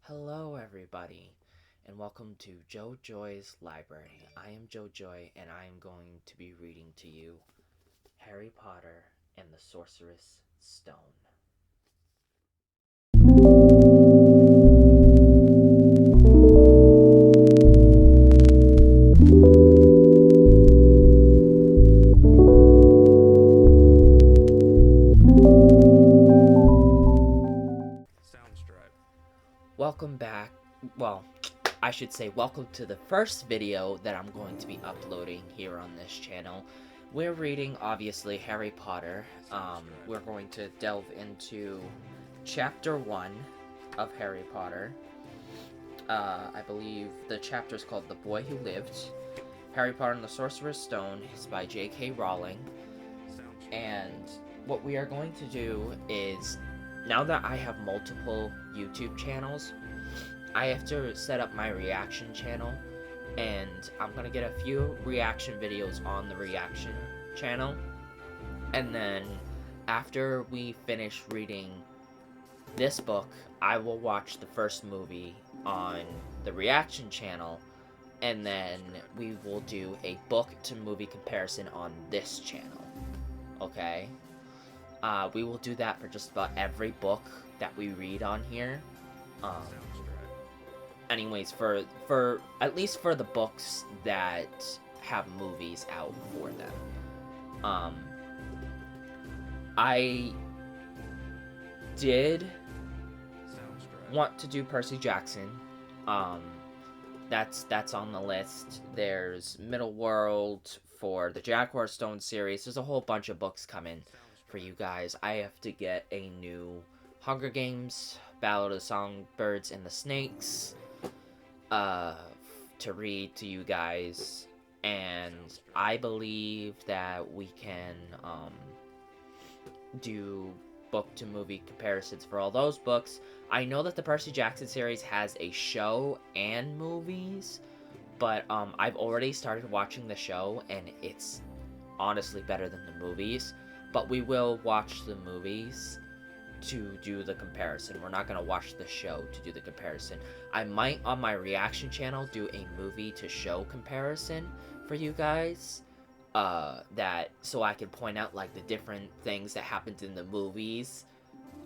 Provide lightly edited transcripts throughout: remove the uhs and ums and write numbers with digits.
Hello, everybody, and welcome to Joe Joy's Library. I am Joe Joy, and I am going to be reading to you Harry Potter and the Sorcerer's Stone. Welcome back. Well, I should say welcome to the first video that I'm going to be uploading here on this channel. We're reading, obviously, Harry Potter. We're going to delve into Chapter 1 of Harry Potter. I believe the chapter is called The Boy Who Lived. Harry Potter and the Sorcerer's Stone is by J.K. Rowling. And what we are going to do is, now that I have multiple YouTube channels, I have to set up my reaction channel, and I'm going to get a few reaction videos on the reaction channel, and then after we finish reading this book, I will watch the first movie on the reaction channel, and then we will do a book to movie comparison on this channel. Okay? We will do that for just about every book that we read on here. Anyways, for at least for the books that have movies out for them. I did want to do Percy Jackson. That's on the list. There's Middle World for the Jaguar Stone series. There's a whole bunch of books coming for you guys. I have to get a new Hunger Games, Ballad of the Songbirds and the Snakes, to read to you guys, and I believe that we can do book to movie comparisons for all those books. I know that the Percy Jackson series has a show and movies, but I've already started watching the show, and it's honestly better than the movies. But we will watch the movies to do the comparison. We're not going to watch the show to do the comparison. I might, on my reaction channel, do a movie to show comparison for you guys. That so I can point out like the different things that happened in the movies,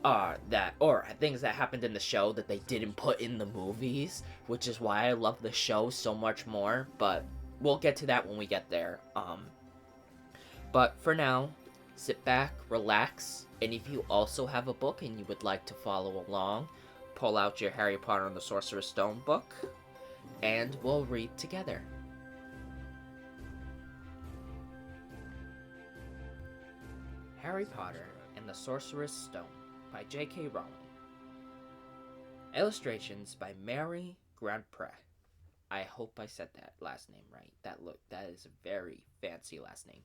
or things that happened in the show that they didn't put in the movies, which is why I love the show so much more. But we'll get to that when we get there. But for now, sit back, relax, and if you also have a book and you would like to follow along, pull out your Harry Potter and the Sorcerer's Stone book, and we'll read together. Harry Potter and the Sorcerer's Stone by J.K. Rowling. Illustrations by Mary Grandpre. I hope I said that last name right. That is a very fancy last name.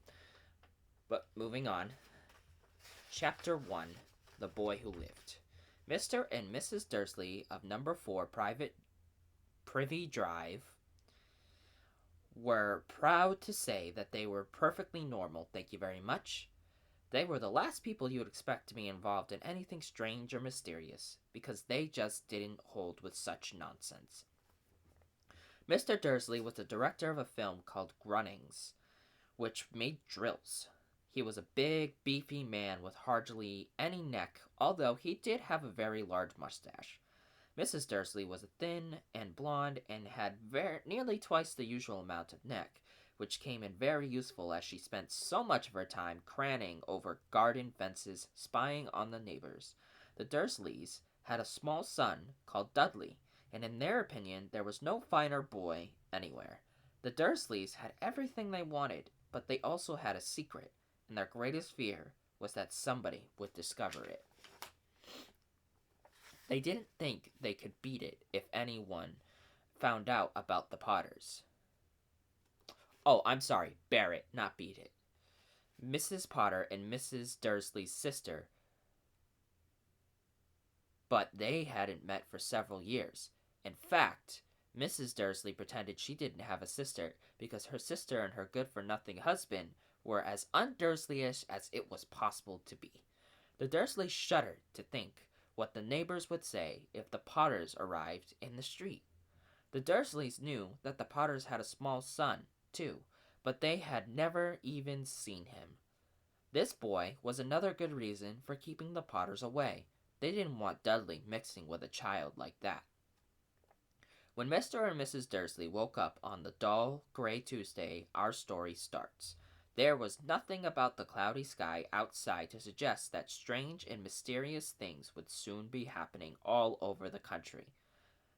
But moving on. Chapter 1, The Boy Who Lived. Mr. and Mrs. Dursley of number 4 Private Privy Drive were proud to say that they were perfectly normal, thank you very much. They were the last people you would expect to be involved in anything strange or mysterious, because they just didn't hold with such nonsense. Mr. Dursley was the director of a film called Grunnings, which made drills. He was a big, beefy man with hardly any neck, although he did have a very large mustache. Mrs. Dursley was thin and blonde and had nearly twice the usual amount of neck, which came in very useful as she spent so much of her time craning over garden fences, spying on the neighbors. The Dursleys had a small son called Dudley, and in their opinion there was no finer boy anywhere. The Dursleys had everything they wanted, but they also had a secret, and their greatest fear was that somebody would discover it. They didn't think they could beat it if anyone found out about the Potters. Oh, I'm sorry, bear it, not beat it. Mrs. Potter and Mrs. Dursley's sister, but they hadn't met for several years. In fact, Mrs. Dursley pretended she didn't have a sister because her sister and her good-for-nothing husband were as un-Dursleyish as it was possible to be. The Dursleys shuddered to think what the neighbors would say if the Potters arrived in the street. The Dursleys knew that the Potters had a small son, too, but they had never even seen him. This boy was another good reason for keeping the Potters away. They didn't want Dudley mixing with a child like that. When Mr. and Mrs. Dursley woke up on the dull, gray Tuesday, our story starts. There was nothing about the cloudy sky outside to suggest that strange and mysterious things would soon be happening all over the country.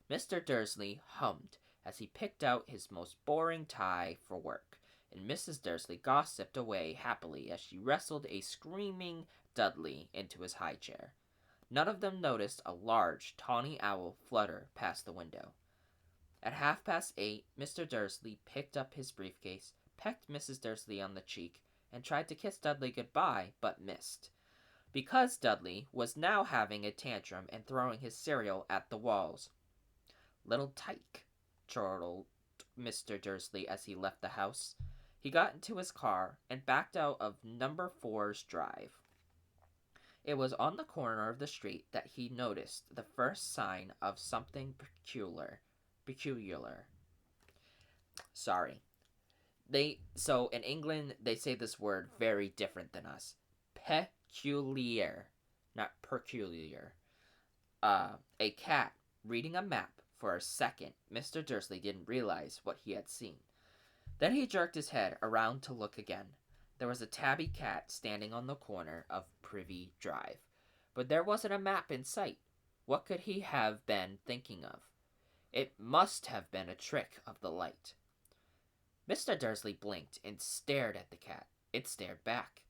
Mr. Dursley hummed as he picked out his most boring tie for work, and Mrs. Dursley gossiped away happily as she wrestled a screaming Dudley into his high chair. None of them noticed a large, tawny owl flutter past the window. At 8:30, Mr. Dursley picked up his briefcase, pecked Mrs. Dursley on the cheek, and tried to kiss Dudley goodbye, but missed. Because Dudley was now having a tantrum and throwing his cereal at the walls. "Little tyke," chortled Mr. Dursley as he left the house. He got into his car and backed out of number 4's drive. It was on the corner of the street that he noticed the first sign of something peculiar. Sorry. So in England they say this word very different than us. Peculiar, not peculiar. A cat reading a map. For a second, Mr. Dursley didn't realize what he had seen. Then he jerked his head around to look again. There was a tabby cat standing on the corner of Privy Drive. But there wasn't a map in sight. What could he have been thinking of? It must have been a trick of the light. Mr. Dursley blinked and stared at the cat. It stared back.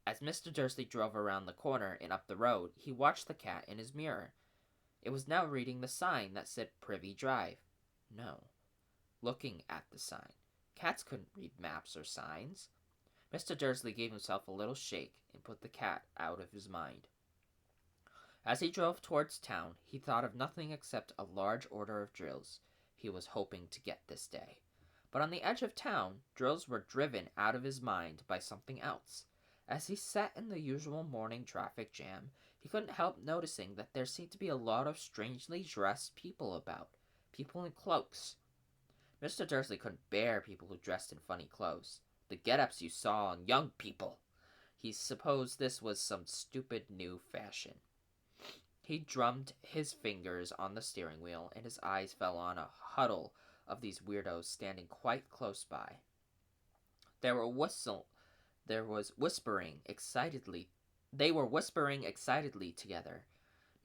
As Mr. Dursley drove around the corner and up the road, he watched the cat in his mirror. It was now reading the sign that said Privy Drive. No. Looking at the sign. Cats couldn't read maps or signs. Mr. Dursley gave himself a little shake and put the cat out of his mind. As he drove towards town, he thought of nothing except a large order of drills he was hoping to get this day. But on the edge of town, drills were driven out of his mind by something else. As he sat in the usual morning traffic jam, he couldn't help noticing that there seemed to be a lot of strangely dressed people about, people in cloaks. Mr. Dursley couldn't bear people who dressed in funny clothes, the get-ups you saw on young people. He supposed this was some stupid new fashion. He drummed his fingers on the steering wheel, and his eyes fell on a huddle of these weirdos standing quite close by. They were whispering excitedly together.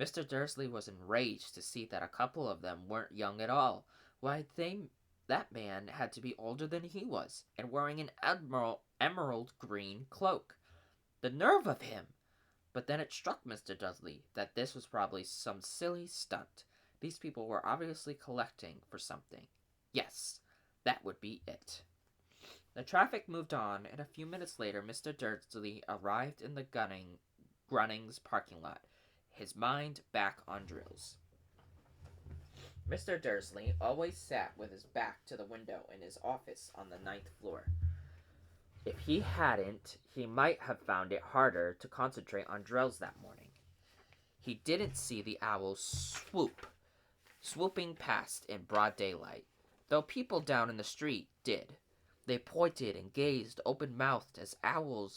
Mr. Dursley was enraged to see that a couple of them weren't young at all. Why, that man had to be older than he was, and wearing an emerald green cloak. The nerve of him! But then it struck Mr. Dudley that this was probably some silly stunt. These people were obviously collecting for something. Yes, that would be it. The traffic moved on, and a few minutes later Mr. Dursley arrived in the Grunnings parking lot, his mind back on drills. Mr. Dursley always sat with his back to the window in his office on the 9th floor. If he hadn't, he might have found it harder to concentrate on drills that morning. He didn't see the owls swooping past in broad daylight, though people down in the street did. They pointed and gazed open-mouthed as owl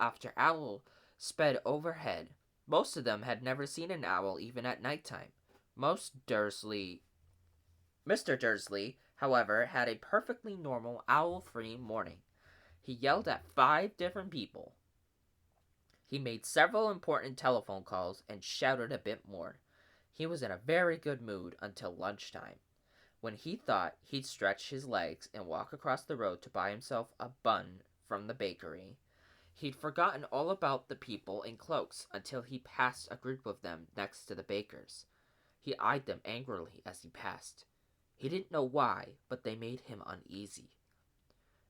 after owl sped overhead. Most of them had never seen an owl even at nighttime. Mr. Dursley, however, had a perfectly normal owl-free morning. He yelled at 5 different people. He made several important telephone calls and shouted a bit more. He was in a very good mood until lunchtime, when he thought he'd stretch his legs and walk across the road to buy himself a bun from the bakery. He'd forgotten all about the people in cloaks until he passed a group of them next to the baker's. He eyed them angrily as he passed. He didn't know why, but they made him uneasy.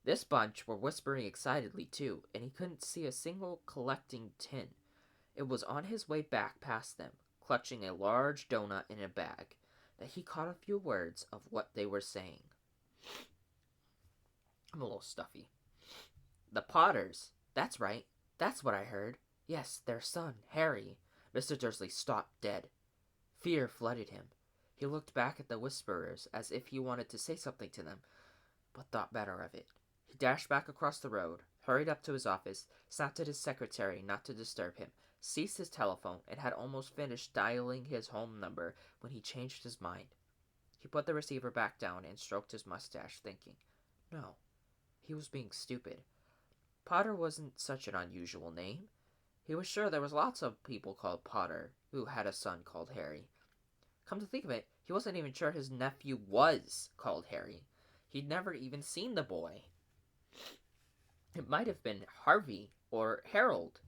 This bunch were whispering excitedly too, and he couldn't see a single collecting tin. It was on his way back past them, clutching a large donut in a bag, that he caught a few words of what they were saying. I'm a little stuffy. The Potters. That's right. That's what I heard. Yes, their son, Harry. Mr. Dursley stopped dead. Fear flooded him. He looked back at the whisperers as if he wanted to say something to them, but thought better of it. He dashed back across the road, hurried up to his office, snapped at his secretary not to disturb him, seized his telephone, and had almost finished dialing his home number when he changed his mind. He put the receiver back down and stroked his mustache, thinking, no, he was being stupid. Potter wasn't such an unusual name. He was sure there was lots of people called Potter who had a son called Harry. Come to think of it, he wasn't even sure his nephew was called Harry. He'd never even seen the boy. It might have been Harvey or Harold.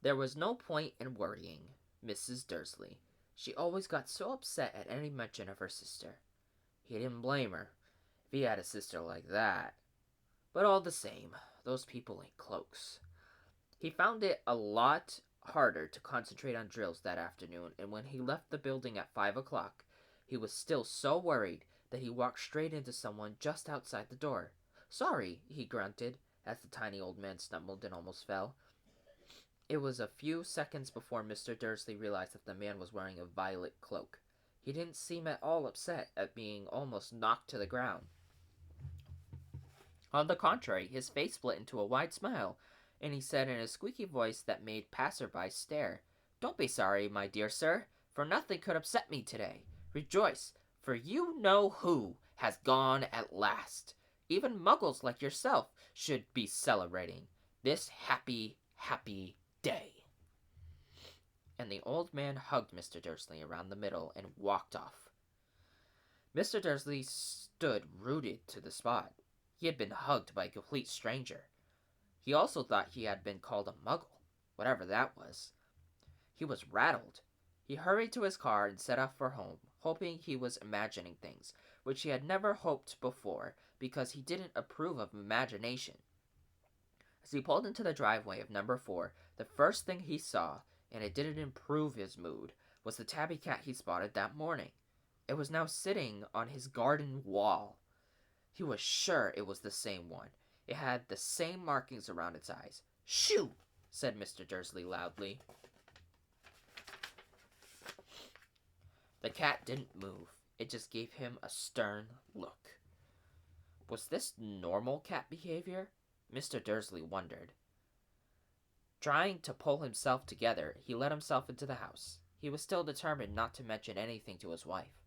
There was no point in worrying Mrs. Dursley. She always got so upset at any mention of her sister. He didn't blame her, if he had a sister like that. But all the same, those people in cloaks. He found it a lot harder to concentrate on drills that afternoon, and when he left the building at 5 o'clock, he was still so worried that he walked straight into someone just outside the door. Sorry, he grunted, as the tiny old man stumbled and almost fell. It was a few seconds before Mr. Dursley realized that the man was wearing a violet cloak. He didn't seem at all upset at being almost knocked to the ground. On the contrary, his face split into a wide smile, and he said in a squeaky voice that made passersby stare, "Don't be sorry, my dear sir, for nothing could upset me today. Rejoice, for you know who has gone at last. Even muggles like yourself should be celebrating this happy, happy day." And the old man hugged Mr. Dursley around the middle and walked off. Mr. Dursley stood rooted to the spot. He had been hugged by a complete stranger. He also thought he had been called a muggle, whatever that was. He was rattled. He hurried to his car and set off for home, hoping he was imagining things, which he had never hoped before because he didn't approve of imagination. As he pulled into the driveway of number 4, the first thing he saw, and it didn't improve his mood, was the tabby cat he spotted that morning. It was now sitting on his garden wall. He was sure it was the same one. It had the same markings around its eyes. "Shoo!" said Mr. Dursley loudly. The cat didn't move. It just gave him a stern look. Was this normal cat behavior? Mr. Dursley wondered. Trying to pull himself together, he let himself into the house. He was still determined not to mention anything to his wife.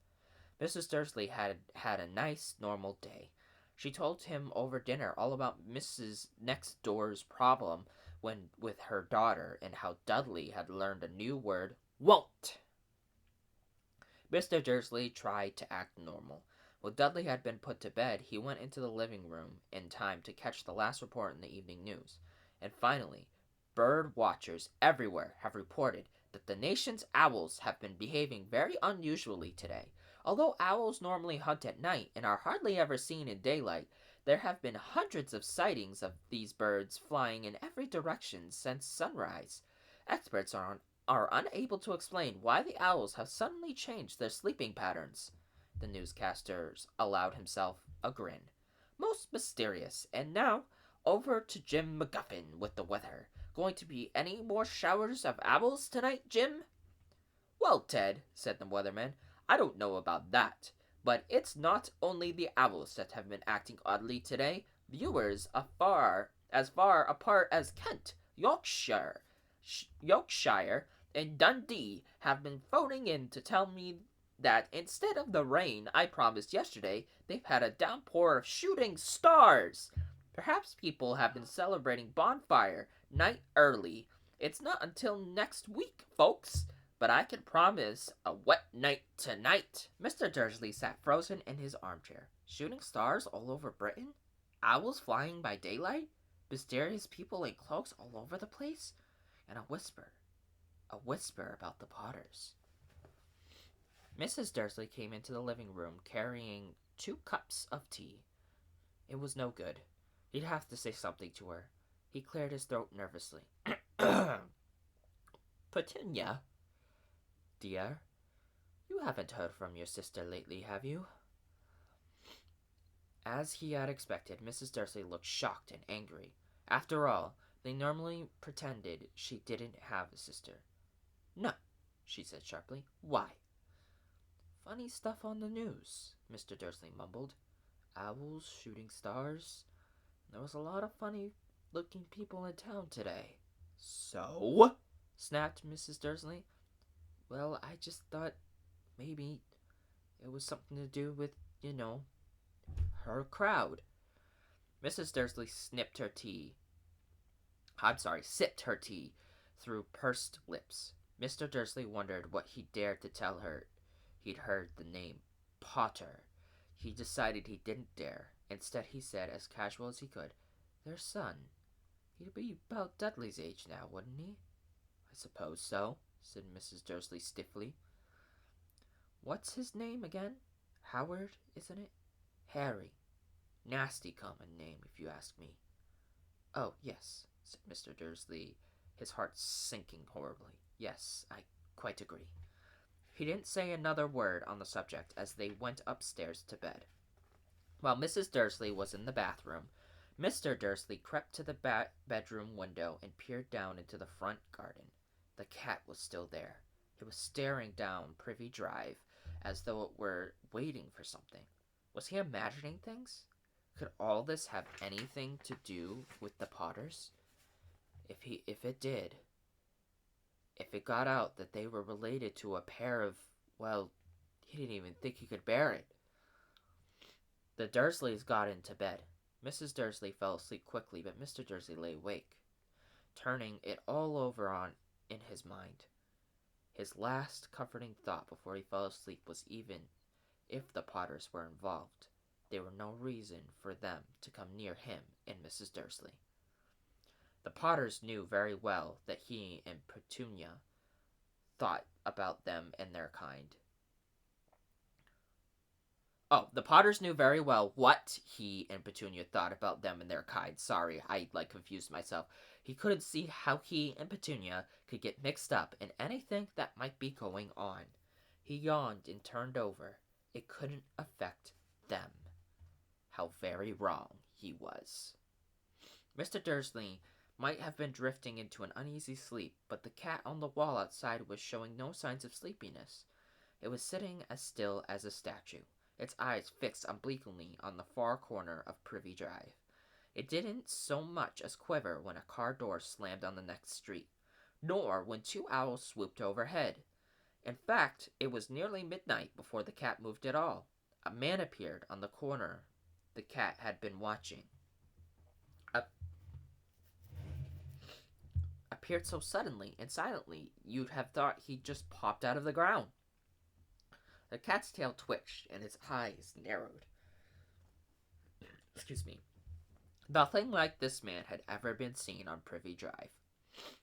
Mrs. Dursley had had a nice, normal day. She told him over dinner all about Mrs. Next Door's problem with her daughter and how Dudley had learned a new word, won't. Mr. Dursley tried to act normal. When Dudley had been put to bed, he went into the living room in time to catch the last report in the evening news. And finally, bird watchers everywhere have reported that the nation's owls have been behaving very unusually today. Although owls normally hunt at night and are hardly ever seen in daylight, there have been hundreds of sightings of these birds flying in every direction since sunrise. Experts are unable to explain why the owls have suddenly changed their sleeping patterns. The newscaster allowed himself a grin. Most mysterious. And now, over to Jim McGuffin with the weather. Going to be any more showers of owls tonight, Jim? Well, Ted, said the weatherman, I don't know about that, but it's not only the owls that have been acting oddly today. Viewers as far apart as Kent, Yorkshire, and Dundee have been phoning in to tell me that instead of the rain I promised yesterday, they've had a downpour of shooting stars. Perhaps people have been celebrating bonfire night early. It's not until next week, folks. But I can promise a wet night tonight. Mr. Dursley sat frozen in his armchair. Shooting stars all over Britain? Owls flying by daylight? Mysterious people in cloaks all over the place? And a whisper about the Potters. Mrs. Dursley came into the living room carrying 2 cups of tea. It was no good. He'd have to say something to her. He cleared his throat nervously. Petunia, dear, you haven't heard from your sister lately, have you? As he had expected, Mrs. Dursley looked shocked and angry. After all, they normally pretended she didn't have a sister. No, she said sharply. Why? Funny stuff on the news, Mr. Dursley mumbled. Owls shooting stars. There was a lot of funny looking people in town today. So? Snapped Mrs. Dursley. Well, I just thought maybe it was something to do with, her crowd. Mrs. Dursley sipped her tea through pursed lips. Mr. Dursley wondered what he dared to tell her. He'd heard the name Potter. He decided he didn't dare. Instead, he said, as casual as he could, their son. He'd be about Dudley's age now, wouldn't he? I suppose so, said Mrs. Dursley stiffly. What's his name again? Howard, isn't it? Harry. Nasty common name, if you ask me. Oh, yes, said Mr. Dursley, his heart sinking horribly. Yes, I quite agree. He didn't say another word on the subject as they went upstairs to bed. While Mrs. Dursley was in the bathroom, Mr. Dursley crept to the bedroom window and peered down into the front garden. The cat was still there. It was staring down Privy Drive as though it were waiting for something. Was he imagining things? Could all this have anything to do with the Potters? If it got out that they were related to a pair of, well, he didn't even think he could bear it. The Dursleys got into bed. Mrs. Dursley fell asleep quickly, but Mr. Dursley lay awake, turning it all over in his mind. His last comforting thought before he fell asleep was even if the Potters were involved, there were no reason for them to come near him and Mrs. Dursley. The Potters knew very well that he and Petunia thought about them and their kind. The Potters knew very well what he and Petunia thought about them and their kind. Sorry, I confused myself. He couldn't see how he and Petunia could get mixed up in anything that might be going on. He yawned and turned over. It couldn't affect them. How very wrong he was. Mr. Dursley might have been drifting into an uneasy sleep, but the cat on the wall outside was showing no signs of sleepiness. It was sitting as still as a statue, its eyes fixed obliquely on the far corner of Privy Drive. It didn't so much as quiver when a car door slammed on the next street, nor when two owls swooped overhead. In fact, it was nearly midnight before the cat moved at all. A man appeared on the corner the cat had been watching. Appeared so suddenly and silently, you'd have thought he'd just popped out of the ground. The cat's tail twitched and its eyes narrowed. Excuse me. Nothing like this man had ever been seen on Privy Drive.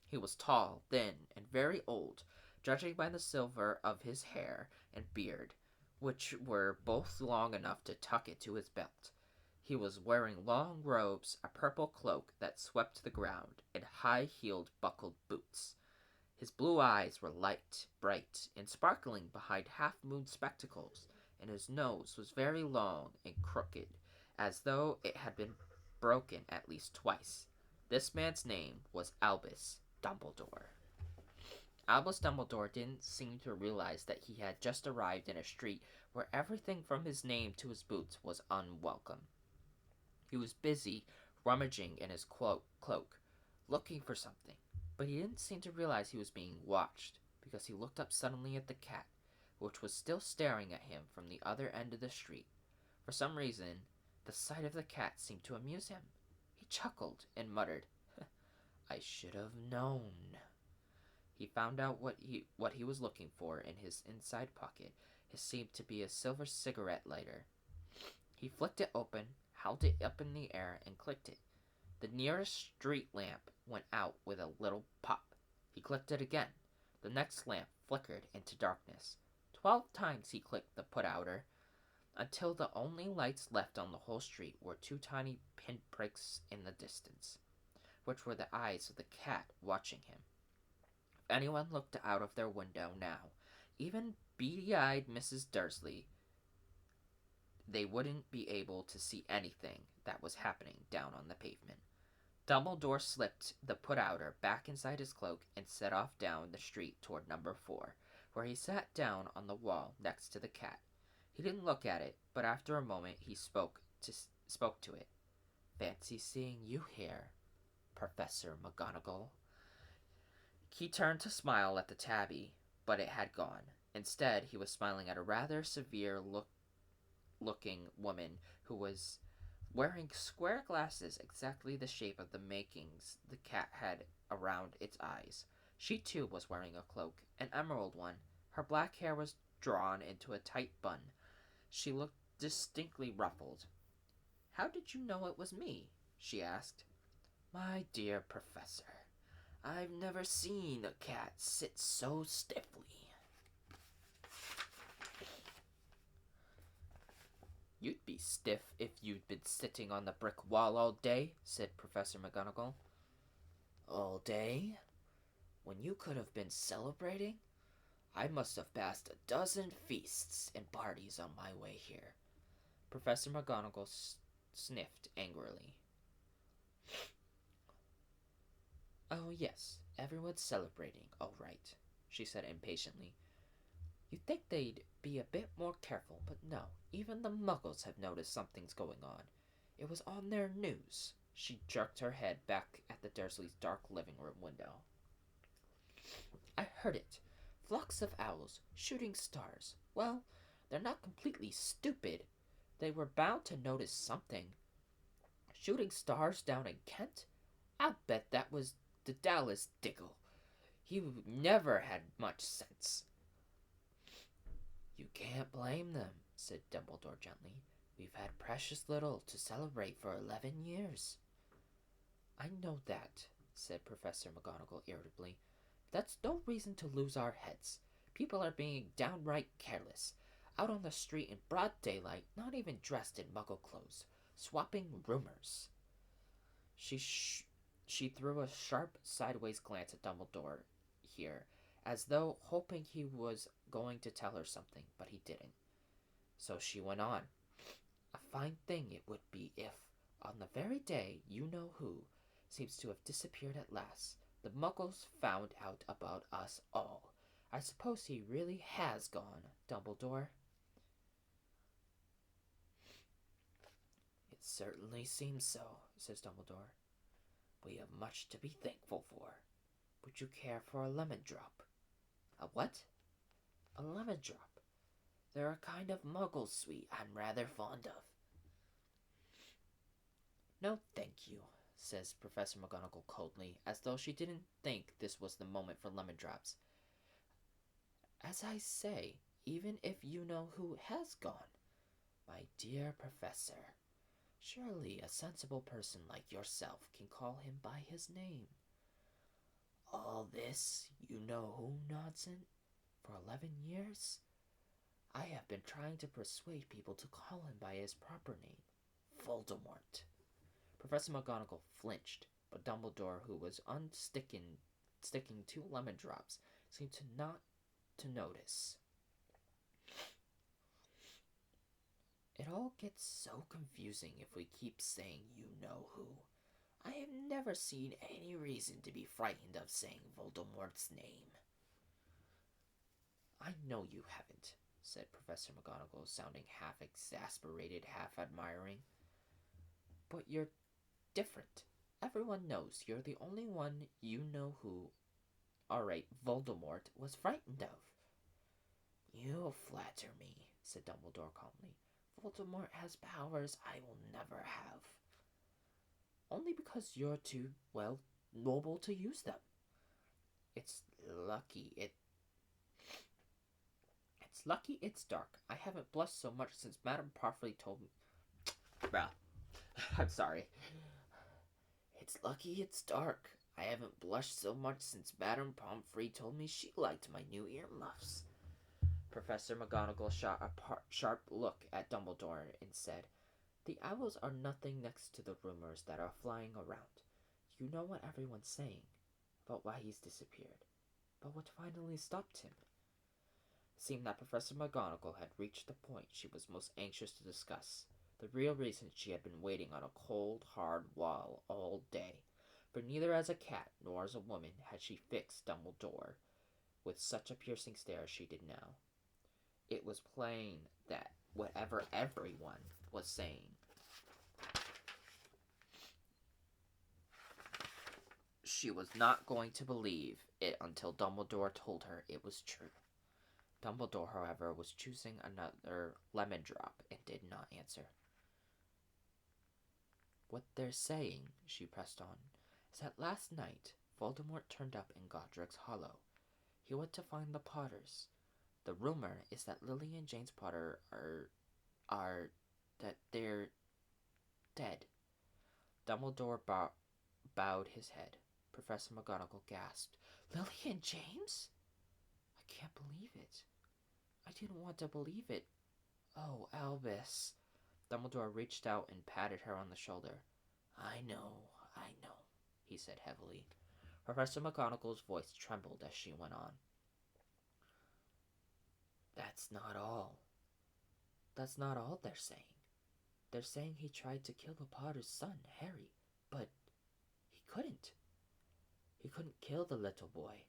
He was tall, thin, and very old, judging by the silver of his hair and beard, which were both long enough to tuck it to his belt. He was wearing long robes, a purple cloak that swept the ground, and high-heeled buckled boots. His blue eyes were light, bright, and sparkling behind half-moon spectacles, and his nose was very long and crooked, as though it had been broken at least twice. This man's name was Albus Dumbledore. Albus Dumbledore didn't seem to realize that he had just arrived in a street where everything from his name to his boots was unwelcome. He was busy rummaging in his cloak, looking for something, but he didn't seem to realize he was being watched, because he looked up suddenly at the cat, which was still staring at him from the other end of the street. For some reason, the sight of the cat seemed to amuse him. He chuckled and muttered, I should have known. He found out what he was looking for in his inside pocket. It seemed to be a silver cigarette lighter. He flicked it open, held it up in the air, and clicked it. The nearest street lamp went out with a little pop. He clicked it again. The next lamp flickered into darkness. 12 times he clicked the put-outer, until the only lights left on the whole street were 2 tiny pinpricks in the distance, which were the eyes of the cat watching him. If anyone looked out of their window now, even beady-eyed Mrs. Dursley, they wouldn't be able to see anything that was happening down on the pavement. Dumbledore slipped the put-outer back inside his cloak and set off down the street toward number 4, where he sat down on the wall next to the cat. He didn't look at it, but after a moment he spoke to it. "Fancy seeing you here, Professor McGonagall." He turned to smile at the tabby, but it had gone. Instead, he was smiling at a rather severe looking woman who was wearing square glasses exactly the shape of the makings the cat had around its eyes. She too was wearing a cloak, an emerald one. Her black hair was drawn into a tight bun. She looked distinctly ruffled. "How did you know it was me?" she asked. "My dear Professor, I've never seen a cat sit so stiffly." "You'd be stiff if you'd been sitting on the brick wall all day," said Professor McGonagall. "All day? When you could have been celebrating? I must have passed a dozen feasts and parties on my way here." Professor McGonagall sniffed angrily. "Oh, yes, everyone's celebrating, all right," she said impatiently. "You'd think they'd be a bit more careful, but no, even the Muggles have noticed something's going on. It was on their news." She jerked her head back at the Dursleys' dark living room window. "I heard it. Flocks of owls, shooting stars. Well, they're not completely stupid. They were bound to notice something. Shooting stars down in Kent? I'll bet that was the Dallas Diggle. He never had much sense." "You can't blame them," said Dumbledore gently. "We've had precious little to celebrate for 11 years. "I know that," said Professor McGonagall irritably. "That's no reason to lose our heads. People are being downright careless. Out on the street in broad daylight, not even dressed in Muggle clothes, swapping rumors." She threw a sharp sideways glance at Dumbledore here, as though hoping he was going to tell her something, but he didn't. So she went on. "A fine thing it would be if, on the very day you-know-who seems to have disappeared at last, the Muggles found out about us all. I suppose he really has gone, Dumbledore." "It certainly seems so," says Dumbledore. "We have much to be thankful for. Would you care for a lemon drop?" "A what?" "A lemon drop. They're a kind of Muggle sweet I'm rather fond of." "No, thank you," says Professor McGonagall coldly, as though she didn't think this was the moment for lemon drops. "As I say, even if you-know-who has gone, my dear Professor, surely a sensible person like yourself can call him by his name. All this you-know-who nonsense for 11 years? I have been trying to persuade people to call him by his proper name, Voldemort." Professor McGonagall flinched, but Dumbledore, who was sticking 2 lemon drops, seemed not to notice. "It all gets so confusing if we keep saying you-know-who. I have never seen any reason to be frightened of saying Voldemort's name." "I know you haven't," said Professor McGonagall, sounding half exasperated, half admiring. "But you're different. Everyone knows you're the only one you-know-who, Voldemort, was frightened of." "You flatter me," said Dumbledore calmly. "Voldemort has powers I will never have." "Only because you're too, noble to use them. It's lucky it's dark. I haven't blushed so much since Madame Pomfrey told me... Well, I'm sorry. It's lucky it's dark. I haven't blushed so much since Madame Pomfrey told me she liked my new earmuffs." Professor McGonagall shot a sharp look at Dumbledore and said, "The owls are nothing next to the rumors that are flying around. You know what everyone's saying about why he's disappeared. But what finally stopped him?" It seemed that Professor McGonagall had reached the point she was most anxious to discuss, the real reason she had been waiting on a cold, hard wall all day. For neither as a cat nor as a woman had she fixed Dumbledore with such a piercing stare as she did now. It was plain that whatever everyone was saying, she was not going to believe it until Dumbledore told her it was true. Dumbledore, however, was choosing another lemon drop and did not answer. What they're saying, she pressed on, is that last night Voldemort turned up in Godric's Hollow. He went to find the Potters. The rumor is that Lily and James Potter that they're dead. Dumbledore bowed his head. Professor McGonagall gasped. Lily and James? I can't believe it. I didn't want to believe it. Oh, Albus. Dumbledore reached out and patted her on the shoulder. I know, he said heavily. Professor McGonagall's voice trembled as she went on. That's not all. That's not all they're saying. They're saying he tried to kill the Potter's son, Harry, but he couldn't. He couldn't kill the little boy.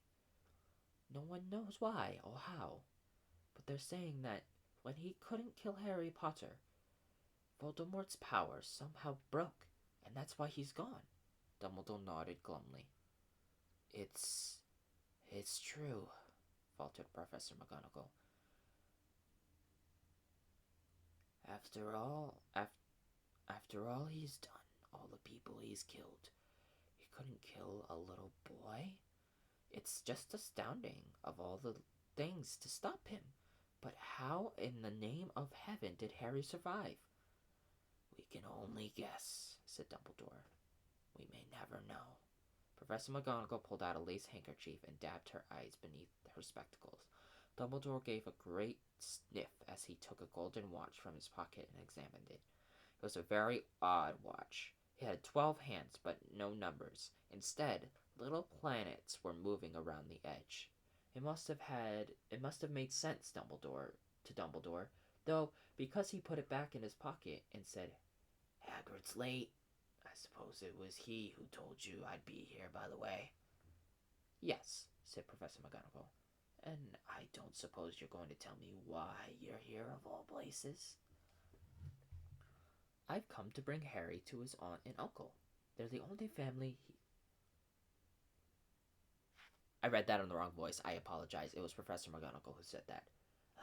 No one knows why or how, but they're saying that when he couldn't kill Harry Potter, Voldemort's power somehow broke, and that's why he's gone. Dumbledore nodded glumly. It's true, faltered Professor McGonagall. After all he's done, all the people he's killed, he couldn't kill a little boy? It's just astounding of all the things to stop him. But how in the name of heaven did Harry survive? We can only guess, said Dumbledore. We may never know. Professor McGonagall pulled out a lace handkerchief and dabbed her eyes beneath her spectacles. Dumbledore gave a great sniff as he took a golden watch from his pocket and examined it. It was a very odd watch. It had 12 hands, but no numbers. Instead, little planets were moving around the edge. It must have made sense, to Dumbledore, though, because he put it back in his pocket and said, Hagrid's late. I suppose it was he who told you I'd be here, by the way. Yes, said Professor McGonagall. And I don't suppose you're going to tell me why you're here of all places? I've come to bring Harry to his aunt and uncle. They're the only family I read that in the wrong voice. I apologize. It was Professor McGonagall who said that.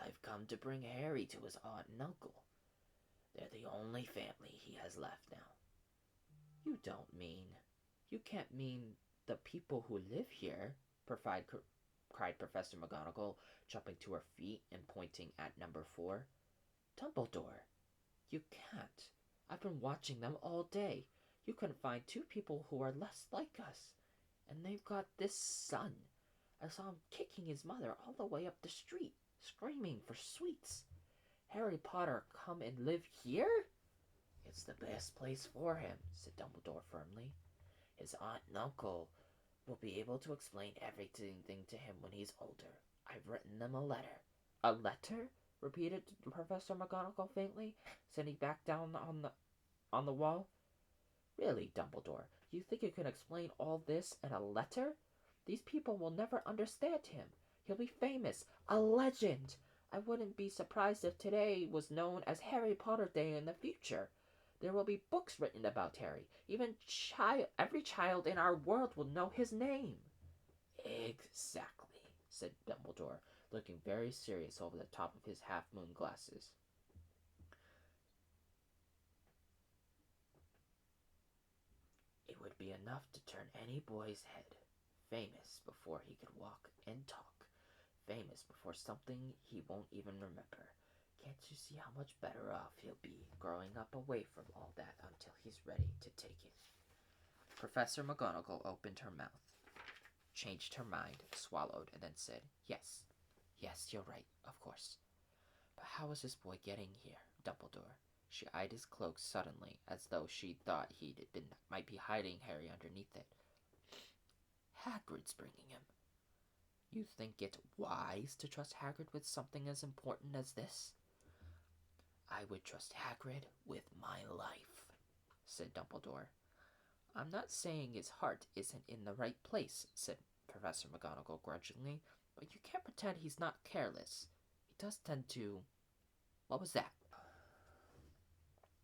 I've come to bring Harry to his aunt and uncle. They're the only family he has left now. You can't mean the people who live here, cried Professor McGonagall, jumping to her feet and pointing at number 4. Dumbledore, you can't. I've been watching them all day. You couldn't find 2 people who are less like us. And they've got this son. I saw him kicking his mother all the way up the street, screaming for sweets. Harry Potter come and live here? It's the best place for him, said Dumbledore firmly. His aunt and uncle will be able to explain everything to him when he's older. I've written them a letter. A letter? Repeated Professor McGonagall faintly, sitting back down on the wall. Really, Dumbledore, you think you can explain all this in a letter? These people will never understand him. He'll be famous, a legend. I wouldn't be surprised if today was known as Harry Potter Day in the future. There will be books written about Harry. Even every child in our world will know his name. Exactly, said Dumbledore, looking very serious over the top of his half-moon glasses. It would be enough to turn any boy's head. Famous before he could walk and talk. Famous before something he won't even remember. Can't you see how much better off he'll be growing up away from all that until he's ready to take it? Professor McGonagall opened her mouth, changed her mind, swallowed, and then said, Yes, you're right, of course. But how is this boy getting here, Dumbledore? She eyed his cloak suddenly, as though she thought might be hiding Harry underneath it. Hagrid's bringing him. You think it wise to trust Hagrid with something as important as this? I would trust Hagrid with my life, said Dumbledore. I'm not saying his heart isn't in the right place, said Professor McGonagall grudgingly, but you can't pretend he's not careless. He does tend to... What was that?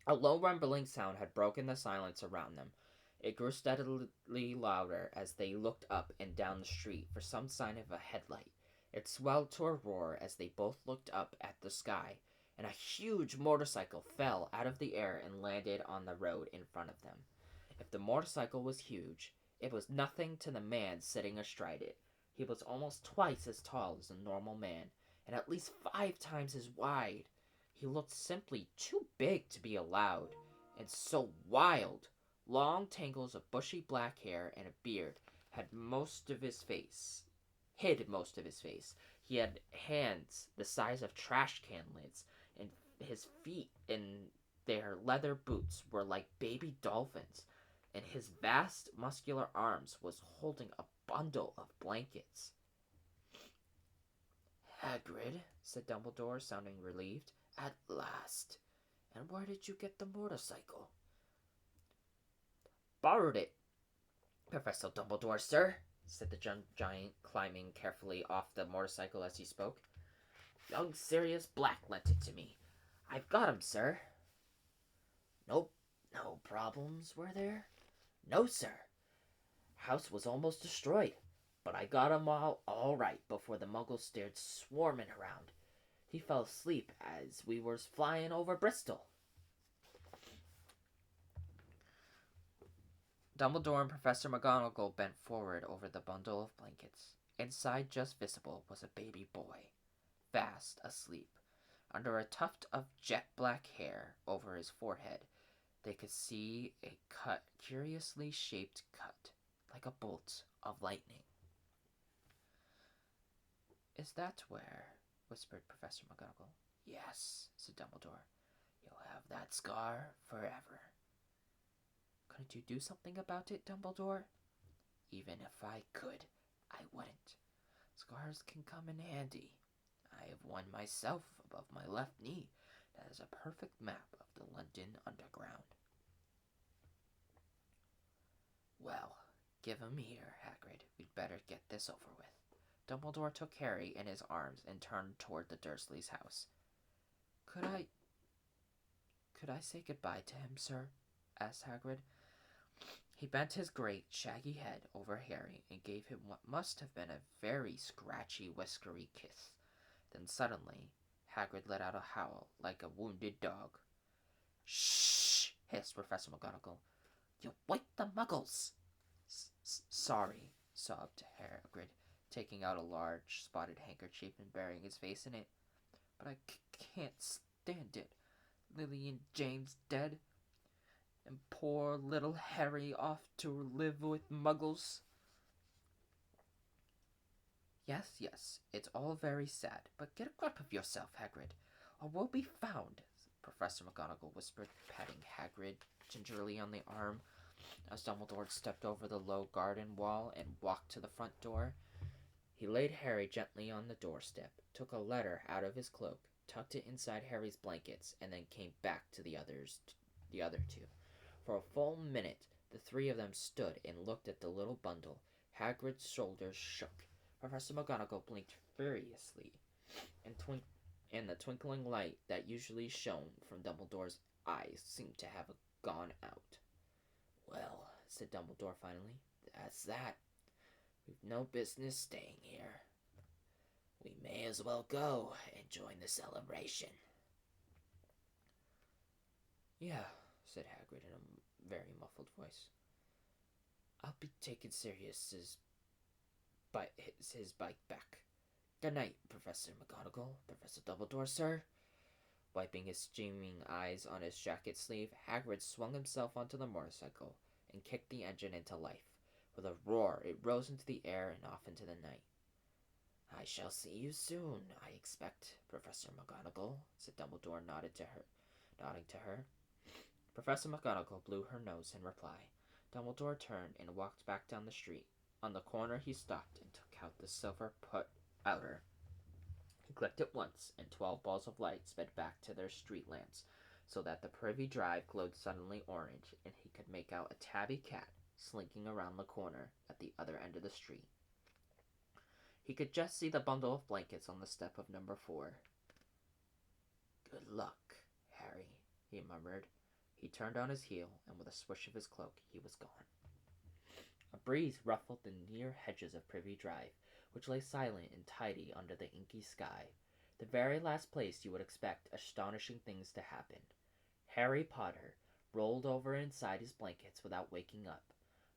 A low rumbling sound had broken the silence around them. It grew steadily louder as they looked up and down the street for some sign of a headlight. It swelled to a roar as they both looked up at the sky, and a huge motorcycle fell out of the air and landed on the road in front of them. If the motorcycle was huge, it was nothing to the man sitting astride it. He was almost twice as tall as a normal man, and at least 5 times as wide. He looked simply too big to be allowed, and so wild. Long tangles of bushy black hair and a beard hid most of his face. He had hands the size of trash can lids, and his feet in their leather boots were like baby dolphins, and his vast muscular arms was holding a bundle of blankets. Hagrid, said Dumbledore, sounding relieved. At last. And where did you get the motorcycle? Borrowed it, Professor Dumbledore, sir, said the giant, climbing carefully off the motorcycle as he spoke. Young Sirius Black lent it to me. I've got him, sir. Nope, no problems, were there? No, sir. House was almost destroyed, but I got him all right before the muggles started swarming around. He fell asleep as we were flying over Bristol. Dumbledore and Professor McGonagall bent forward over the bundle of blankets. Inside, just visible, was a baby boy, fast asleep. Under a tuft of jet-black hair over his forehead, they could see a curiously shaped cut, like a bolt of lightning. Is that where? Whispered Professor McGonagall. Yes, said Dumbledore. You'll have that scar forever. Couldn't you do something about it, Dumbledore? Even if I could, I wouldn't. Scars can come in handy. I have one myself above my left knee that is a perfect map of the London Underground. Well, give him here, Hagrid. We'd better get this over with. Dumbledore took Harry in his arms and turned toward the Dursleys' house. Could I say goodbye to him, sir? Asked Hagrid. He bent his great, shaggy head over Harry and gave him what must have been a very scratchy, whiskery kiss. Then suddenly, Hagrid let out a howl like a wounded dog. Shh! Hissed Professor McGonagall. You'll wake the muggles! Sorry, sobbed Hagrid, taking out a large spotted handkerchief and burying his face in it. But I can't stand it. Lily and James dead, and poor little Harry off to live with muggles. Yes, it's all very sad, but get a grip of yourself, Hagrid, or we'll be found, Professor McGonagall whispered, patting Hagrid gingerly on the arm as Dumbledore stepped over the low garden wall and walked to the front door. He laid Harry gently on the doorstep, took a letter out of his cloak, tucked it inside Harry's blankets, and then came back to the other two. For a full minute, the three of them stood and looked at the little bundle. Hagrid's shoulders shook. Professor McGonagall blinked furiously, and the twinkling light that usually shone from Dumbledore's eyes seemed to have gone out. Well, said Dumbledore finally, that's that. We've no business staying here. We may as well go and join the celebration. Yeah, said Hagrid in a very muffled voice. I'll be taking Sirius's his bike back. Good night, Professor McGonagall. Professor Dumbledore, sir. Wiping his streaming eyes on his jacket sleeve, Hagrid swung himself onto the motorcycle and kicked the engine into life. With a roar, it rose into the air and off into the night. I shall see you soon, I expect, Professor McGonagall, said Dumbledore, nodding to her. Professor McGonagall blew her nose in reply. Dumbledore turned and walked back down the street. On the corner he stopped and took out the silver outer. He clicked it once, and 12 balls of light sped back to their street lamps, so that the Privy Drive glowed suddenly orange, and he could make out a tabby cat slinking around the corner at the other end of the street. He could just see the bundle of blankets on the step of number 4. "Good luck, Harry," he murmured. He turned on his heel, and with a swish of his cloak, he was gone. A breeze ruffled the near hedges of Privy Drive, which lay silent and tidy under the inky sky, the very last place you would expect astonishing things to happen. Harry Potter rolled over inside his blankets without waking up.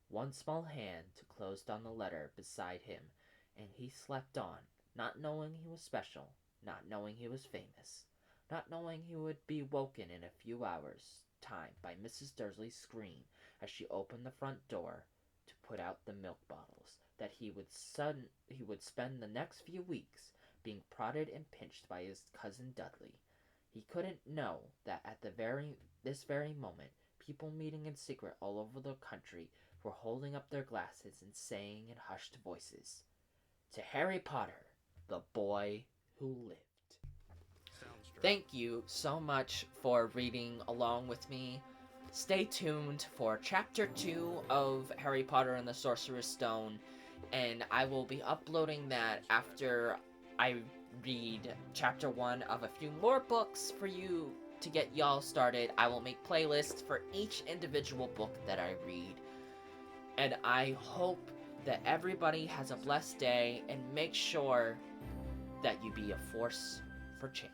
One small hand closed on the letter beside him, and he slept on, not knowing he was special, not knowing he was famous, not knowing he would be woken in a few hours' time by Mrs. Dursley's scream as she opened the front door to put out the milk bottles that he would spend the next few weeks being prodded and pinched by his cousin Dudley. He couldn't know that at this very moment, people meeting in secret all over the country were holding up their glasses and saying in hushed voices, "To Harry Potter, the boy who lived." Thank you so much for reading along with me. Stay tuned for Chapter 2 of Harry Potter and the Sorcerer's Stone, and I will be uploading that after I read Chapter 1 of a few more books for you to get y'all started. I will make playlists for each individual book that I read, and I hope that everybody has a blessed day, and make sure that you be a force for change.